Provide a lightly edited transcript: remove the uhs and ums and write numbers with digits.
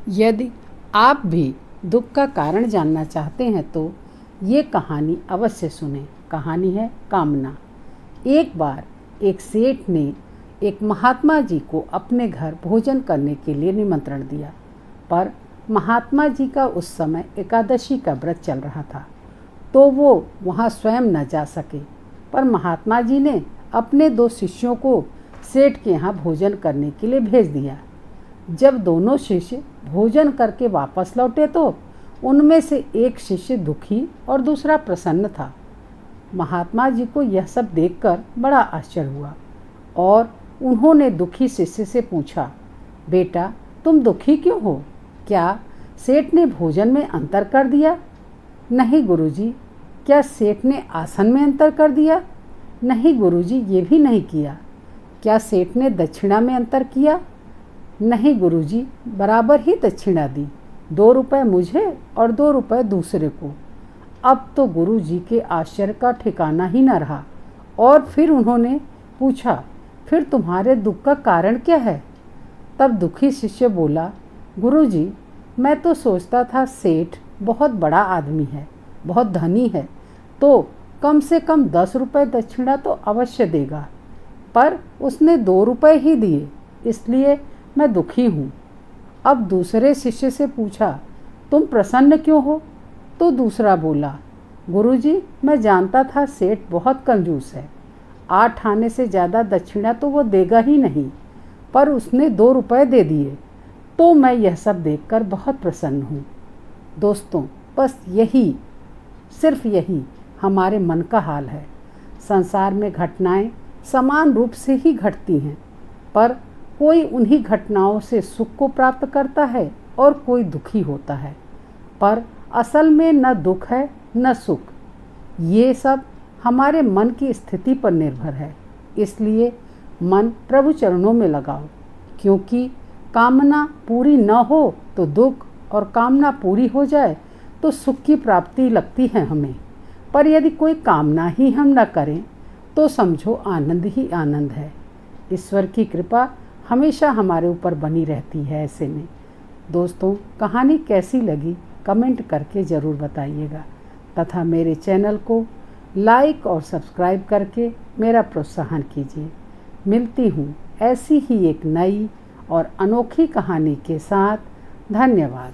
यदि आप भी दुख का कारण जानना चाहते हैं तो ये कहानी अवश्य सुनें। कहानी है कामना। एक बार एक सेठ ने एक महात्मा जी को अपने घर भोजन करने के लिए निमंत्रण दिया, पर महात्मा जी का उस समय एकादशी का व्रत चल रहा था, तो वो वहाँ स्वयं न जा सके। पर महात्मा जी ने अपने 2 शिष्यों को सेठ के यहाँ भोजन करने के लिए भेज दिया। जब दोनों शिष्य भोजन करके वापस लौटे तो उनमें से एक शिष्य दुखी और दूसरा प्रसन्न था। महात्मा जी को यह सब देखकर बड़ा आश्चर्य हुआ और उन्होंने दुखी शिष्य से पूछा, बेटा तुम दुखी क्यों हो? क्या सेठ ने भोजन में अंतर कर दिया? नहीं गुरुजी। क्या सेठ ने आसन में अंतर कर दिया? नहीं गुरुजी, ये भी नहीं किया। क्या सेठ ने दक्षिणा में अंतर किया? नहीं गुरुजी, बराबर ही दक्षिणा दी, 2 रुपए मुझे और 2 रुपए दूसरे को। अब तो गुरुजी के आश्चर्य का ठिकाना ही न रहा और फिर उन्होंने पूछा, फिर तुम्हारे दुख का कारण क्या है? तब दुखी शिष्य बोला, गुरुजी मैं तो सोचता था सेठ बहुत बड़ा आदमी है, बहुत धनी है, तो कम से कम 10 रुपए दक्षिणा तो अवश्य देगा, पर उसने 2 रुपए ही दिए, इसलिए मैं दुखी हूँ। अब दूसरे शिष्य से पूछा, तुम प्रसन्न क्यों हो? तो दूसरा बोला, गुरुजी मैं जानता था सेठ बहुत कंजूस है, 8 आने से ज़्यादा दक्षिणा तो वो देगा ही नहीं, पर उसने 2 रुपए दे दिए, तो मैं यह सब देखकर बहुत प्रसन्न हूँ। दोस्तों, बस यही, सिर्फ यही हमारे मन का हाल है। संसार में घटनाएं समान रूप से ही घटती हैं, पर कोई उन्हीं घटनाओं से सुख को प्राप्त करता है और कोई दुखी होता है, पर असल में न दुख है न सुख। ये सब हमारे मन की स्थिति पर निर्भर है। इसलिए मन प्रभु चरणों में लगाओ, क्योंकि कामना पूरी न हो तो दुख और कामना पूरी हो जाए तो सुख की प्राप्ति लगती है हमें। पर यदि कोई कामना ही हम न करें तो समझो आनंद ही आनंद है। ईश्वर की कृपा हमेशा हमारे ऊपर बनी रहती है। ऐसे में दोस्तों, कहानी कैसी लगी कमेंट करके ज़रूर बताइएगा तथा मेरे चैनल को लाइक और सब्सक्राइब करके मेरा प्रोत्साहन कीजिए। मिलती हूँ ऐसी ही एक नई और अनोखी कहानी के साथ। धन्यवाद।